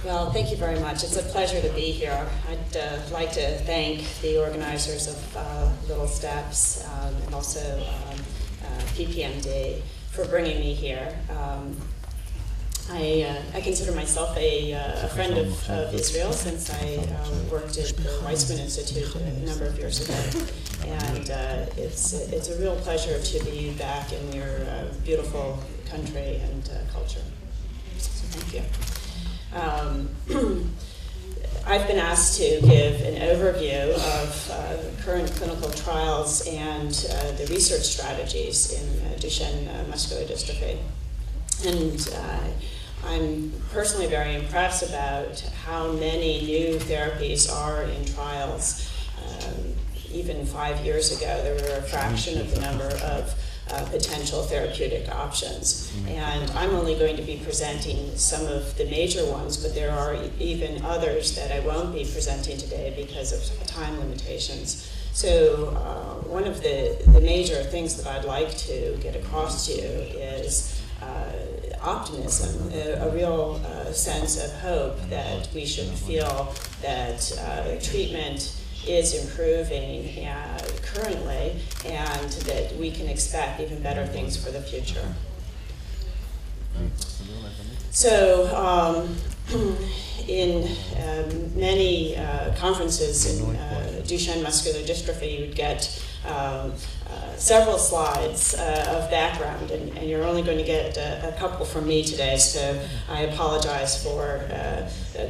Well, thank you very much. It's a pleasure to be here. I'd like to thank the organizers of Little Steps and also PPMD for bringing me here. I consider myself a friend of Israel since I worked at the Weizmann Institute a number of years ago. And it's a real pleasure to be back in your beautiful country and culture. So thank you. I've been asked to give an overview of current clinical trials and the research strategies in Duchenne muscular dystrophy. And I'm personally very impressed about how many new therapies are in trials. Even 5 years ago, there were a fraction of the number of potential therapeutic options. And I'm only going to be presenting some of the major ones, but there are even others that I won't be presenting today because of time limitations. So one of the major things that I'd like to get across to you is optimism, a real sense of hope that we should feel that treatment is improving currently, and that we can expect even better things for the future. So in many conferences in Duchenne muscular dystrophy, you would get several slides of background, and you're only going to get a couple from me today, so I apologize for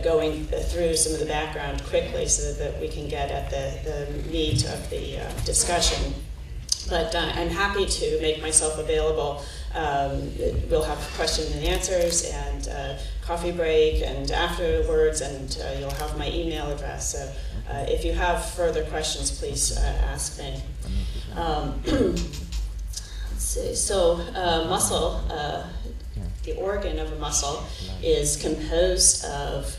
going through some of the background quickly so that we can get at the meat of the discussion. But I'm happy to make myself available. We'll have questions and answers and coffee break and afterwards, and you'll have my email address. So if you have further questions, please ask me. Let's see. So muscle, the organ of a muscle, is composed of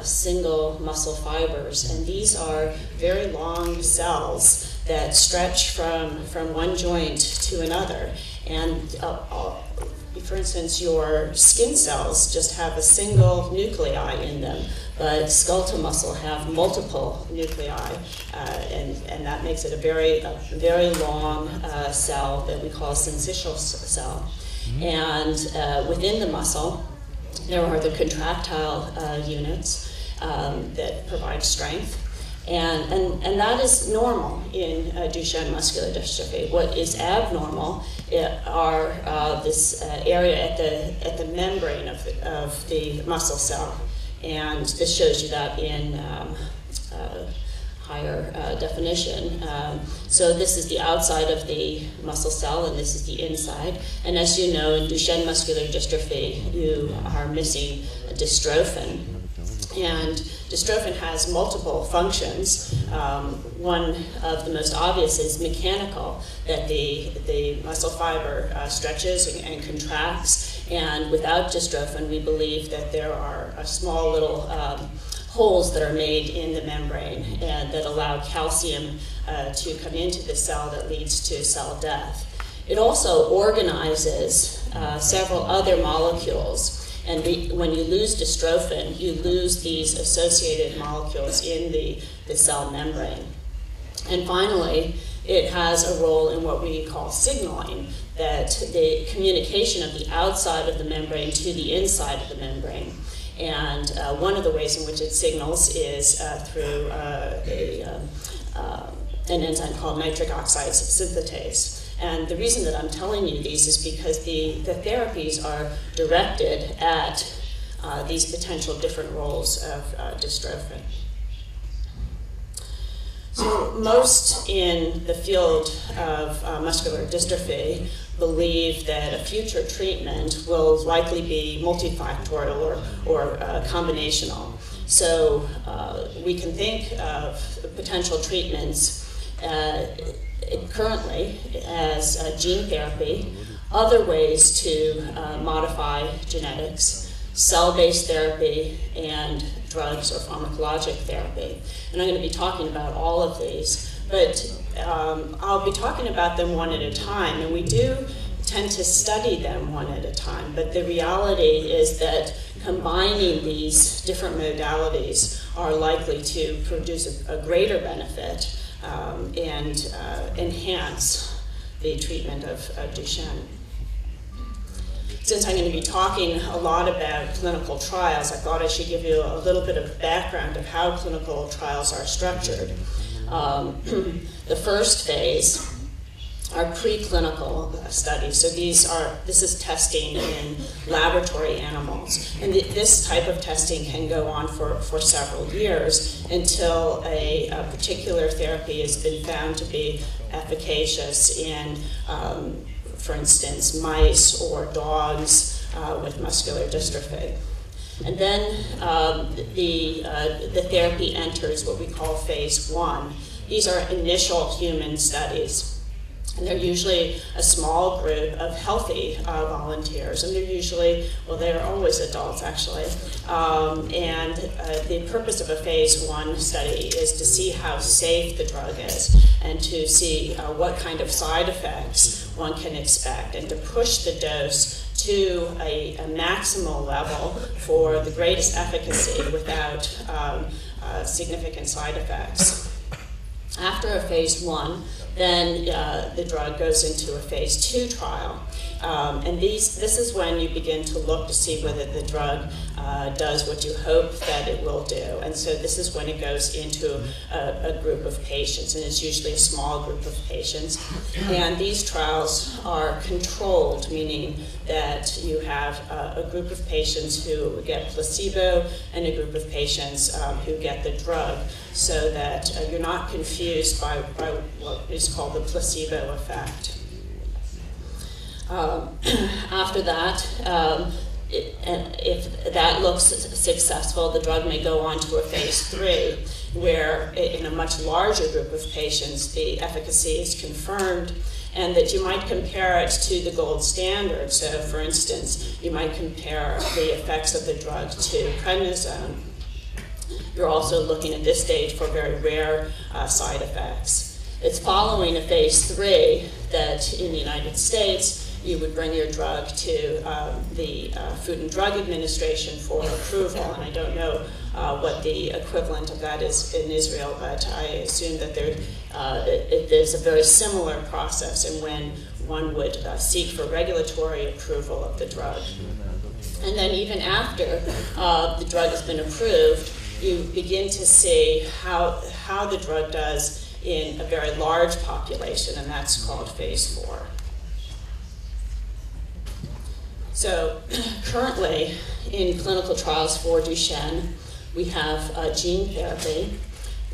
single muscle fibers, and these are very long cells that stretch from one joint to another. And for instance, your skin cells just have a single nuclei in them, but skeletal muscle have multiple nuclei, and that makes it a very long cell that we call a syncytial cell. And within the muscle, there are the contractile units that provide strength. And that is normal in Duchenne muscular dystrophy. What is abnormal are this area at the membrane of the muscle cell, and this shows you that in higher definition. So this is the outside of the muscle cell, and this is the inside. And as you know, in Duchenne muscular dystrophy, you are missing dystrophin. And dystrophin has multiple functions. One of the most obvious is mechanical, that the muscle fiber stretches and contracts. And without dystrophin, we believe that there are small little holes that are made in the membrane and that allow calcium to come into the cell that leads to cell death. It also organizes several other molecules. And when you lose dystrophin, you lose these associated molecules in the cell membrane. And finally, it has a role in what we call signaling, that the communication of the outside of the membrane to the inside of the membrane. And one of the ways in which it signals is through an enzyme called nitric oxide synthetase. And the reason that I'm telling you these is because the therapies are directed at these potential different roles of dystrophin. So most in the field of muscular dystrophy believe that a future treatment will likely be multifactorial or combinational. So we can think of potential treatments currently as gene therapy, other ways to modify genetics, cell-based therapy, and drugs or pharmacologic therapy. And I'm going to be talking about all of these, but I'll be talking about them one at a time, and we do tend to study them one at a time, but the reality is that combining these different modalities are likely to produce a greater benefit and enhance the treatment of Duchenne. Since I'm going to be talking a lot about clinical trials, I thought I should give you a little bit of background of how clinical trials are structured. The first phase are preclinical studies. So this is testing in laboratory animals. And this type of testing can go on for several years until a particular therapy has been found to be efficacious in, for instance, mice or dogs with muscular dystrophy. And then the therapy enters what we call phase 1. These are initial human studies. And they're usually a small group of healthy volunteers, and they're usually, well, they're always adults actually. And the purpose of a phase 1 study is to see how safe the drug is and to see what kind of side effects one can expect, and to push the dose to a maximal level for the greatest efficacy without significant side effects. After a phase 1, then the drug goes into a phase 2 trial. And this is when you begin to look to see whether the drug does what you hope that it will do. And so this is when it goes into a group of patients, and it's usually a small group of patients. And these trials are controlled, meaning that you have a group of patients who get placebo and a group of patients who get the drug, so that you're not confused by what is called the placebo effect. After that, if that looks successful, the drug may go on to a phase 3, where in a much larger group of patients, the efficacy is confirmed, and that you might compare it to the gold standard. So, for instance, you might compare the effects of the drug to prednisone. You're also looking at this stage for very rare side effects. It's following a phase 3 that in the United States, you would bring your drug to the Food and Drug Administration for approval. And I don't know what the equivalent of that is in Israel, but I assume that there's a very similar process in when one would seek for regulatory approval of the drug. And then even after the drug has been approved, you begin to see how the drug does in a very large population, and that's called phase 4. So currently in clinical trials for Duchenne, we have gene therapy,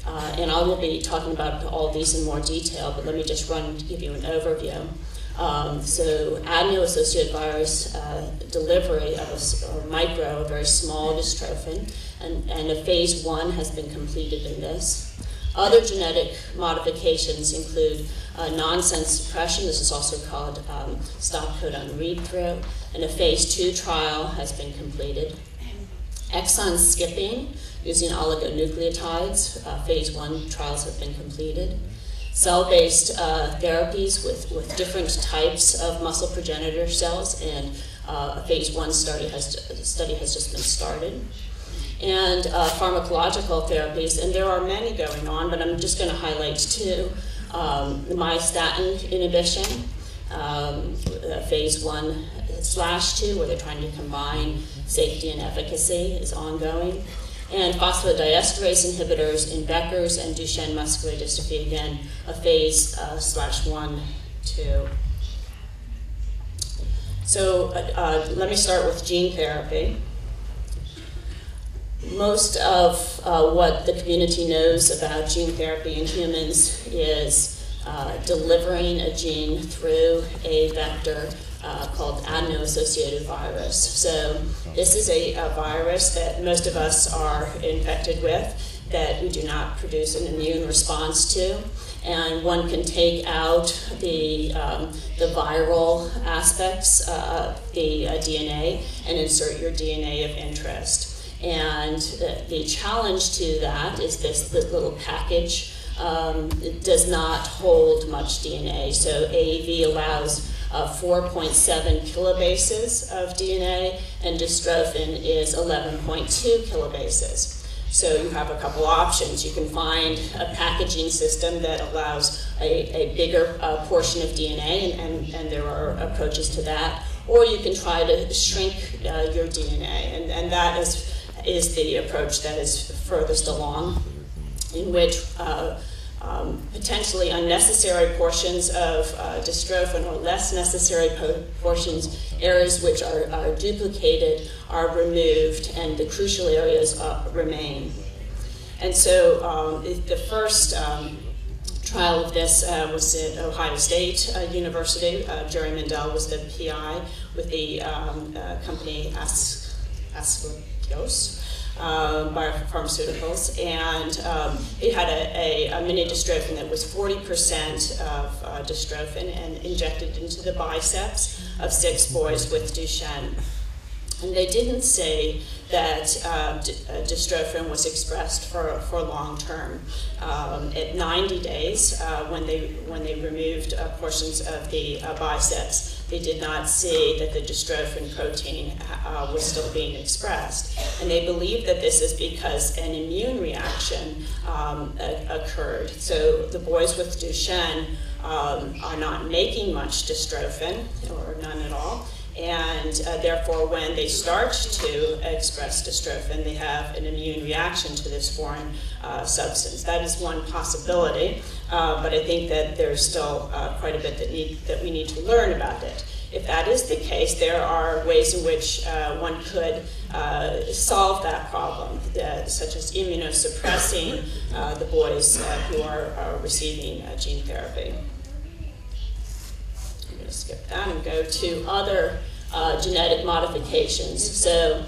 and I will be talking about all of these in more detail, but let me just give you an overview. So adeno-associated virus delivery of a very small dystrophin, and a phase 1 has been completed in this. Other genetic modifications include nonsense suppression. This is also called stop codon read-through, and a phase 2 trial has been completed. Exon skipping using oligonucleotides, phase 1 trials have been completed. Cell-based therapies with different types of muscle progenitor cells, and a phase 1 study has just been started. And pharmacological therapies, and there are many going on, but I'm just going to highlight 2. The myostatin inhibition, phase 1/2, where they're trying to combine safety and efficacy, is ongoing. And phosphodiesterase inhibitors in Becker's and Duchenne muscular dystrophy, again, a phase /1/2. So let me start with gene therapy. Most of what the community knows about gene therapy in humans is delivering a gene through a vector called adeno-associated virus. So this is a virus that most of us are infected with, that we do not produce an immune response to, and one can take out the viral aspects of the DNA and insert your DNA of interest. And the challenge to that is this little package. It does not hold much DNA. So AAV allows 4.7 kilobases of DNA, and dystrophin is 11.2 kilobases. So you have a couple options. You can find a packaging system that allows a bigger portion of DNA, and there are approaches to that. Or you can try to shrink your DNA, and that is the approach that is furthest along, in which potentially unnecessary portions of dystrophin or less necessary portions, areas which are duplicated, are removed, and the crucial areas remain. And so the first trial of this was at Ohio State University. Jerry Mendel was the PI with the company Asclepios. Biopharmaceuticals, and it had a mini dystrophin that was 40% of dystrophin and injected into the biceps of 6 boys with Duchenne. And they didn't say that dystrophin was expressed for long term. At 90 days, when they removed portions of the biceps, they did not see that the dystrophin protein was still being expressed. And they believe that this is because an immune reaction occurred. So the boys with Duchenne are not making much dystrophin, or none at all. And therefore, when they start to express dystrophin, they have an immune reaction to this foreign substance. That is one possibility, but I think that there's still quite a bit that we need to learn about it. If that is the case, there are ways in which one could solve that problem, such as immunosuppressing the boys who are receiving gene therapy. I'm going to skip that and go to other genetic modifications. So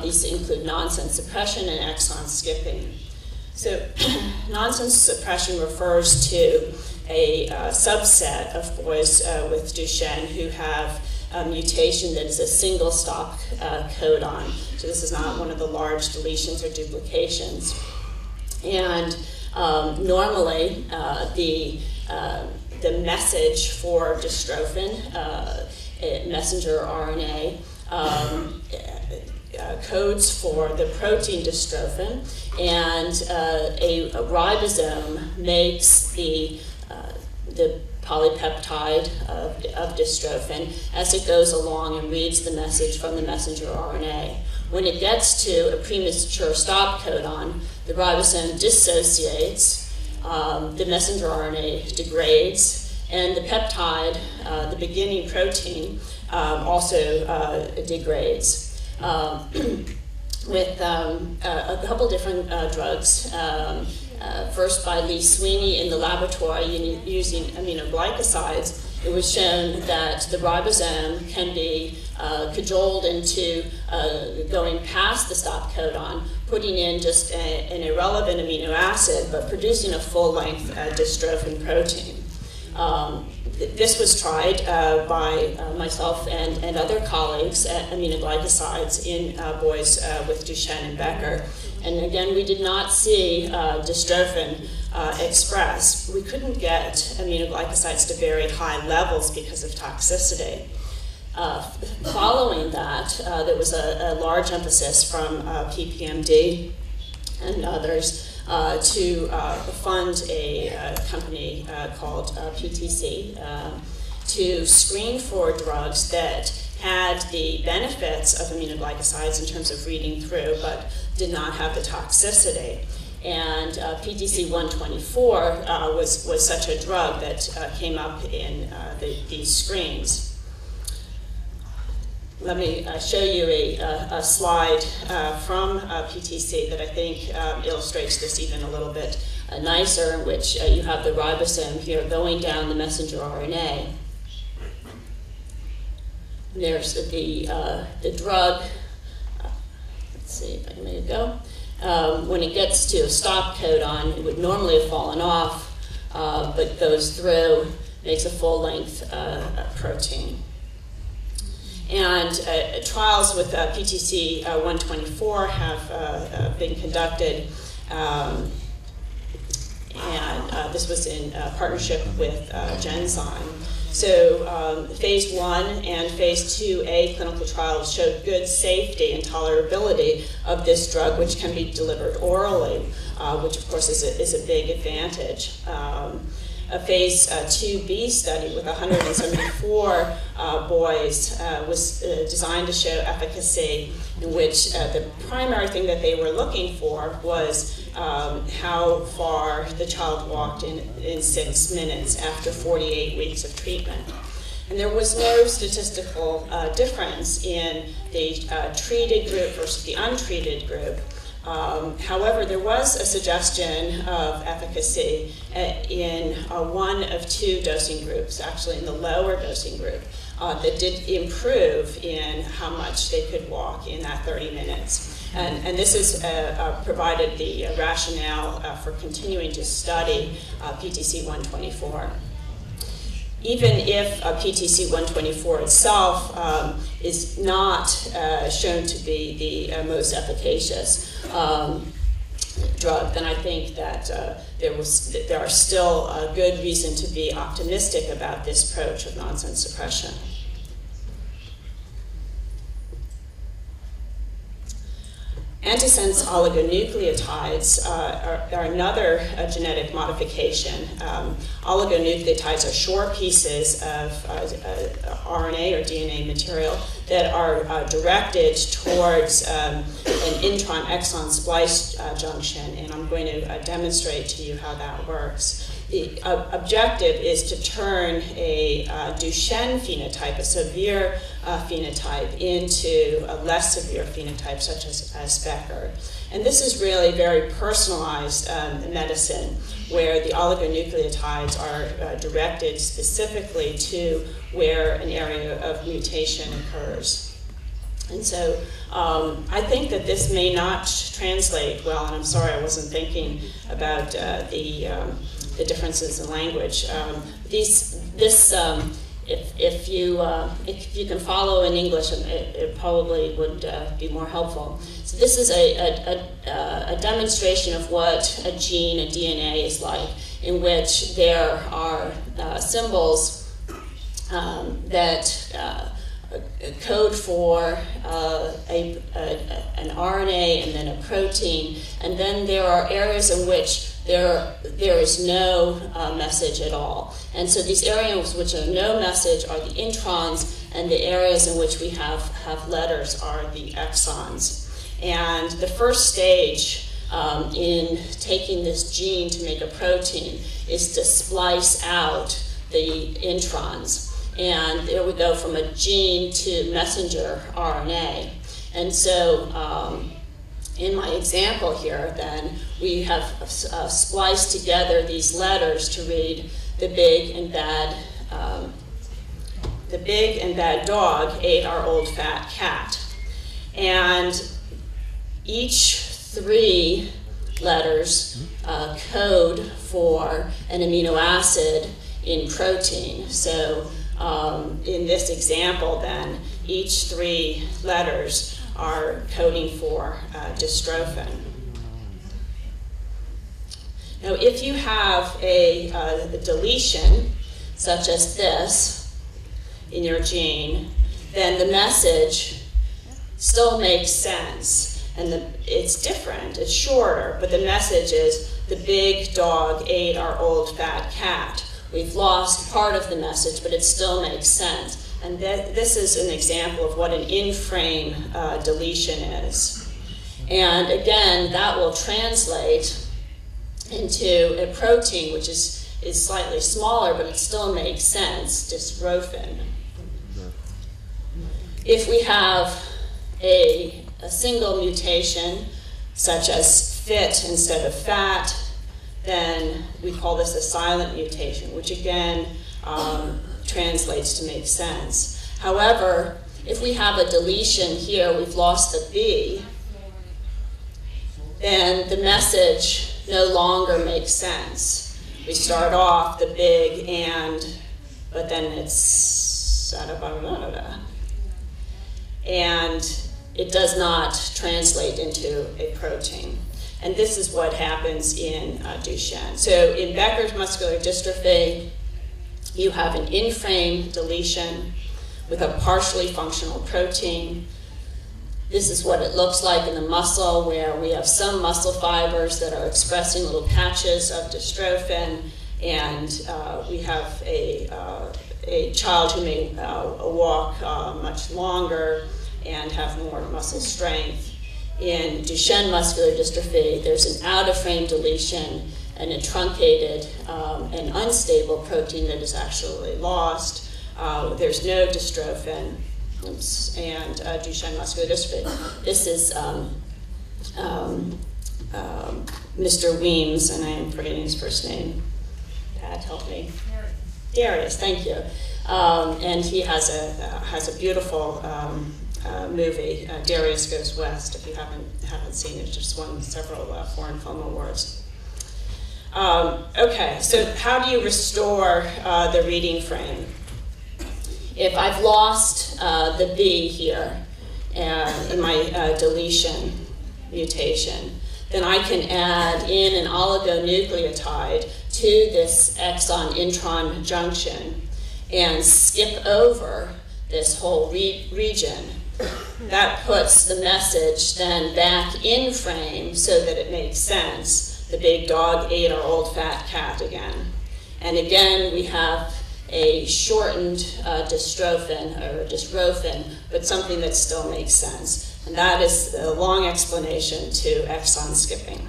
these include nonsense suppression and exon skipping. So nonsense suppression refers to a subset of boys with Duchenne who have a mutation that is a single stop codon. So this is not one of the large deletions or duplications. And normally the message for dystrophin, messenger RNA, codes for the protein dystrophin, and a ribosome makes the polypeptide of dystrophin as it goes along and reads the message from the messenger RNA. When it gets to a premature stop codon, the ribosome dissociates, the messenger RNA degrades, and the peptide, the beginning protein, also degrades. With a couple different drugs. First by Lee Sweeney in the laboratory using aminoglycosides, it was shown that the ribosome can be cajoled into going past the stop codon, putting in just an irrelevant amino acid, but producing a full-length dystrophin protein. This was tried by myself and other colleagues at aminoglycosides in boys with Duchenne and Becker. And again, we did not see dystrophin expressed. We couldn't get aminoglycosides to very high levels because of toxicity. Following that, there was a large emphasis from PPMD and others to fund a company called PTC to screen for drugs that had the benefits of aminoglycosides in terms of reading through, but did not have the toxicity. And PTC 124 was such a drug that came up in these screens. Let me show you a slide from PTC that I think illustrates this even a little bit nicer, in which you have the ribosome here going down the messenger RNA. There's the drug. Let's see if I can make it go. When it gets to a stop codon, it would normally have fallen off, but goes through, makes a full-length protein. And trials with PTC 124 have been conducted, and this was in partnership with Genzyme, So phase 1 and phase 2A clinical trials showed good safety and tolerability of this drug, which can be delivered orally, which of course is a big advantage. A phase 2B study with 174 boys was designed to show efficacy, in which the primary thing that they were looking for was how far the child walked in 6 minutes after 48 weeks of treatment. And there was no statistical difference in the treated group versus the untreated group. However, there was a suggestion of efficacy in one of 2 dosing groups, actually in the lower dosing group, that did improve in how much they could walk in that 30 minutes. And this is provided the rationale for continuing to study PTC 124. Even if PTC 124 itself is not shown to be the most efficacious drug, then I think that there are still a good reason to be optimistic about this approach of nonsense suppression. Antisense oligonucleotides are another genetic modification. Oligonucleotides are short pieces of RNA or DNA material that are directed towards an intron-exon splice junction, and I'm going to demonstrate to you how that works. The objective is to turn a Duchenne phenotype, a severe phenotype, into a less severe phenotype, such as Becker. And this is really very personalized medicine, where the oligonucleotides are directed specifically to where an area of mutation occurs. And so I think that this may not translate well, and I'm sorry I wasn't thinking about the differences in language. If you can follow in English, it probably would be more helpful. So this is a demonstration of what a gene, a DNA, is like, in which there are symbols that code for an RNA and then a protein, and then there are areas in which there is no message at all. And so these areas which are no message are the introns, and the areas in which we have letters are the exons. And the first stage in taking this gene to make a protein is to splice out the introns. And there we go from a gene to messenger RNA. And so in my example here, then, we have spliced together these letters to read the big and bad dog ate our old fat cat. And each 3 letters code for an amino acid in protein. So in this example, then, each 3 letters are coding for dystrophin. Now, if you have a deletion, such as this, in your gene, then the message still makes sense. And it's different, it's shorter, but the message is, the big dog ate our old fat cat. We've lost part of the message, but it still makes sense. And this is an example of what an in-frame deletion is. And again, that will translate into a protein, which is slightly smaller, but it still makes sense, dystrophin. If we have a single mutation, such as fit instead of fat, then we call this a silent mutation, which again translates to make sense. However, if we have a deletion here, we've lost the B, then the message no longer makes sense. We start off the big and, but then it's and it does not translate into a protein. And this is what happens in Duchenne. So in Becker's muscular dystrophy, you have an in-frame deletion with a partially functional protein. This is what it looks like in the muscle, where we have some muscle fibers that are expressing little patches of dystrophin, and we have a child who may walk much longer and have more muscle strength. In Duchenne muscular dystrophy, there's an out-of-frame deletion and a truncated and unstable protein that is actually lost. There's no dystrophin. Oops, and Duchenne muscular dystrophy. This is Mr. Weems, and I am forgetting his first name. Pat, help me. Darius, thank you. And he has a beautiful movie, Darius Goes West. If you haven't seen it, just won several foreign film awards. Okay, so how do you restore the reading frame? If I've lost the B here in my deletion mutation, then I can add in an oligonucleotide to this exon-intron junction and skip over this whole region. That puts the message then back in frame so that it makes sense. The big dog ate our old fat cat again. And again, we have a shortened dystrophin, but something that still makes sense. And that is a long explanation to exon skipping.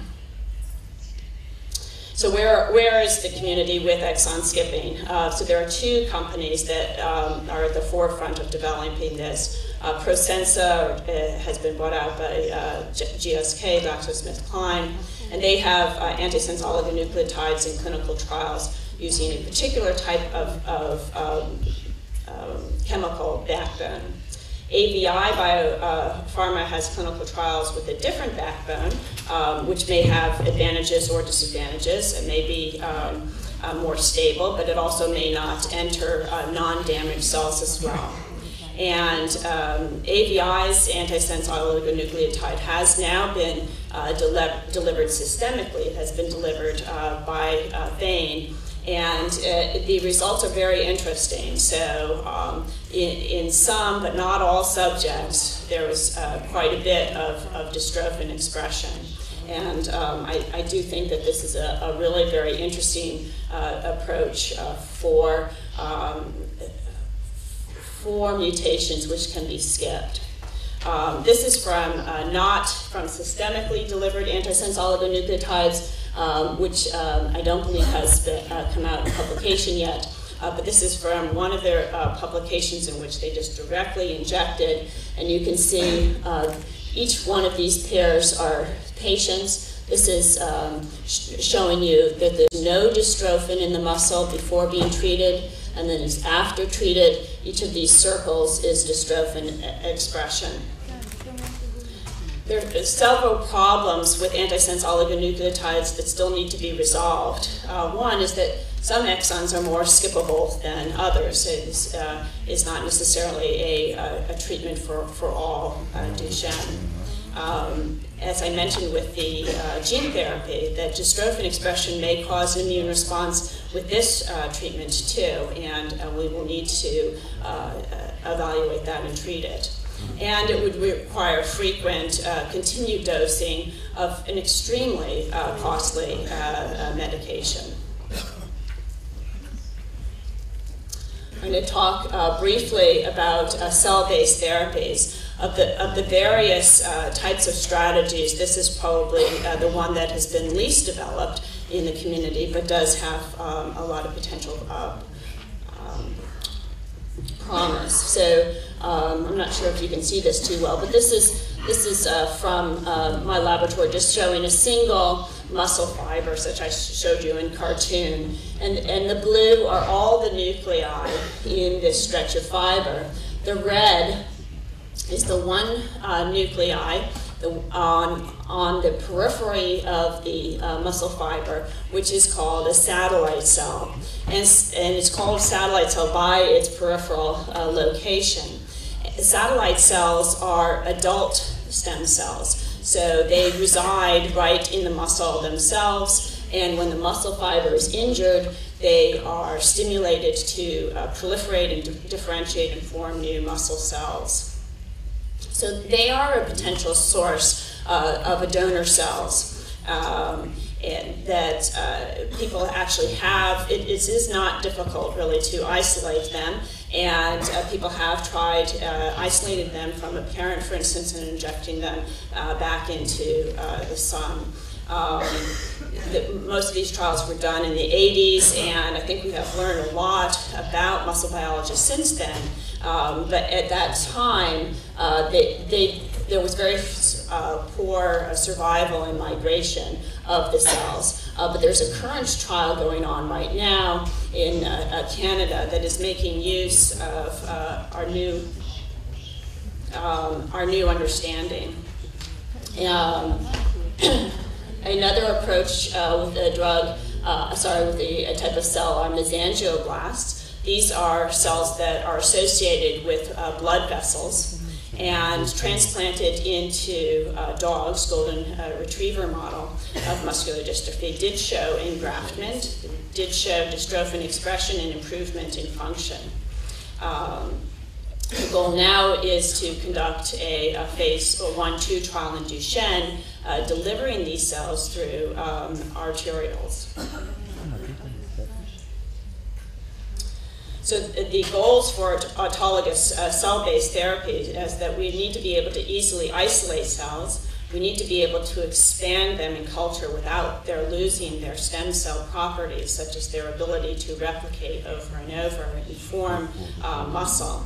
So where is the community with exon skipping? So there are two companies that are at the forefront of developing this. Prosensa has been bought out by GSK, GlaxoSmithKline, and they have antisense oligonucleotides in clinical trials using a particular type of chemical backbone. AVI Biopharma has clinical trials with a different backbone, which may have advantages or disadvantages. It may be more stable, but it also may not enter non-damaged cells as well. And AVI's antisense oligonucleotide has now been delivered systemically. It has been delivered by vein. And the results are very interesting. So in some, but not all subjects, there was quite a bit of dystrophin expression. And I do think that this is a really very interesting approach for mutations which can be skipped. This is from not from systemically delivered antisense oligonucleotides, which I don't believe has been, come out in publication yet, but this is from one of their publications in which they just directly injected, and you can see each one of these pairs are patients. This is showing you that there's no dystrophin in the muscle before being treated, and then it's after treated. Each of these circles is dystrophin expression. There are several problems with antisense oligonucleotides that still need to be resolved. One is that some exons are more skippable than others. It's not necessarily a treatment for all Duchenne. As I mentioned with the gene therapy, that dystrophin expression may cause an immune response with this treatment too, and we will need to evaluate that and treat it. And it would require frequent continued dosing of an extremely costly medication. I'm going to talk briefly about cell-based therapies. Of the various types of strategies, this is probably the one that has been least developed in the community, but does have a lot of potential promise. So I'm not sure if you can see this too well, but this is from my laboratory, just showing a single muscle fiber, such I showed you in cartoon. And the blue are all the nuclei in this stretch of fiber. The red is the one nuclei on the periphery of the muscle fiber, which is called a satellite cell. And it's called satellite cell by its peripheral location. Satellite cells are adult stem cells. So they reside right in the muscle themselves, And when the muscle fiber is injured, they are stimulated to proliferate and differentiate and form new muscle cells. So they are a potential source of a donor cells. And that people actually have. It is not difficult really to isolate them, and people have tried isolating them from a parent, for instance, and injecting them back into the sun. Most of these trials were done in the 80s, and I think we have learned a lot about muscle biology since then. But at that time, there was very poor survival and migration of the cells. But there's a current trial going on right now in Canada that is making use of our new understanding. Another approach with a drug, with a type of cell are mesangioblasts. These are cells that are associated with blood vessels and transplanted into dogs, golden retriever model of muscular dystrophy, did show engraftment, did show dystrophin expression and improvement in function. The goal now is to conduct a phase 1-2 trial in Duchenne, delivering these cells through arterioles. So the goals for autologous cell-based therapy is that we need to be able to easily isolate cells. We need to be able to expand them in culture without their losing their stem cell properties, such as their ability to replicate over and over and form muscle.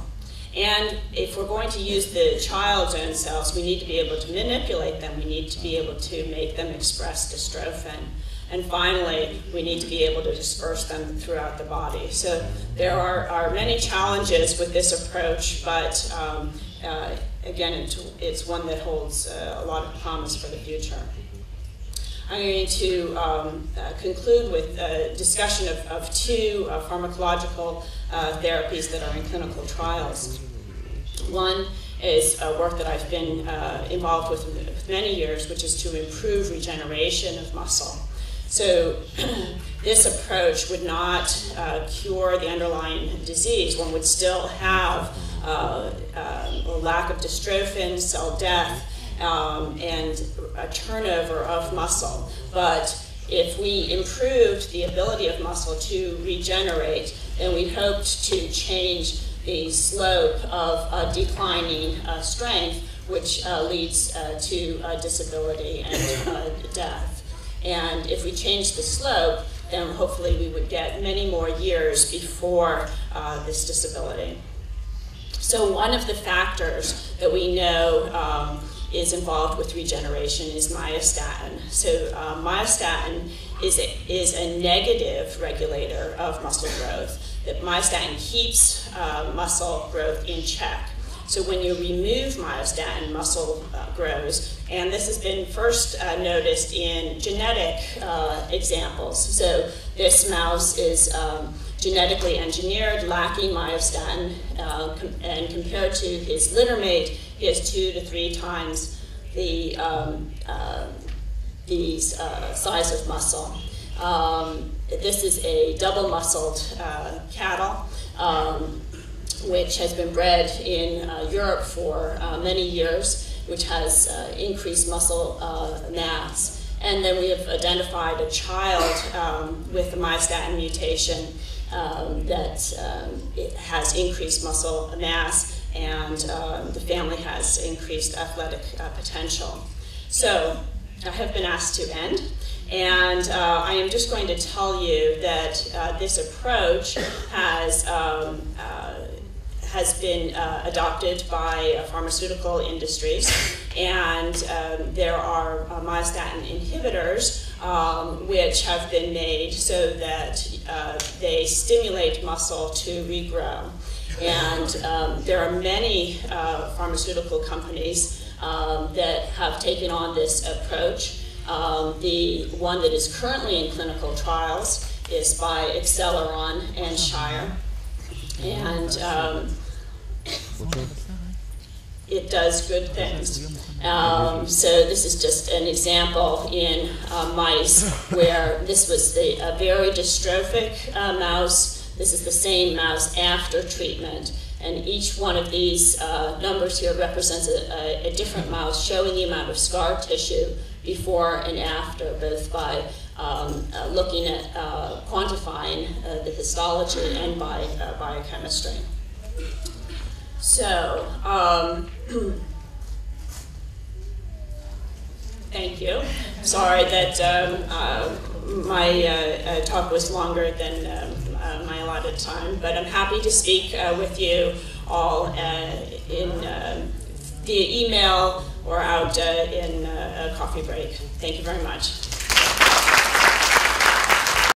And if we're going to use the child's own cells, we need to be able to manipulate them. We need to be able to make them express dystrophin. And finally, we need to be able to disperse them throughout the body. So there are many challenges with this approach, but again, it's one that holds a lot of promise for the future. I'm going to conclude with a discussion of two pharmacological therapies that are in clinical trials. One is work that I've been involved with many years, which is to improve regeneration of muscle. So this approach would not cure the underlying disease. One would still have a lack of dystrophin, cell death, and a turnover of muscle. But if we improved the ability of muscle to regenerate, then we hoped to change the slope of declining strength, which leads to disability and death. And if we change the slope, then hopefully we would get many more years before this disability. So one of the factors that we know is involved with regeneration is myostatin. So myostatin is a negative regulator of muscle growth. That myostatin keeps muscle growth in check. So when you remove myostatin, muscle grows, and this has been first noticed in genetic examples. So this mouse is genetically engineered, lacking myostatin, and compared to his litter mate, he has 2 to 3 times the size of muscle. This is a double-muscled cattle, which has been bred in Europe for many years, which has increased muscle mass. And then we have identified a child with a myostatin mutation that it has increased muscle mass, and the family has increased athletic potential. So I have been asked to end, and I am just going to tell you that this approach has been adopted by pharmaceutical industries, and there are myostatin inhibitors which have been made so that they stimulate muscle to regrow. And there are many pharmaceutical companies that have taken on this approach. The one that is currently in clinical trials is by Acceleron and Shire. And it does good things. So this is just an example in mice where this was a very dystrophic mouse. This is the same mouse after treatment. And each one of these numbers here represents a different mouse, showing the amount of scar tissue before and after, both by looking at quantifying the histology and by biochemistry. So, thank you. Sorry that my talk was longer than my allotted time, but I'm happy to speak with you all via email or out in a coffee break. Thank you very much.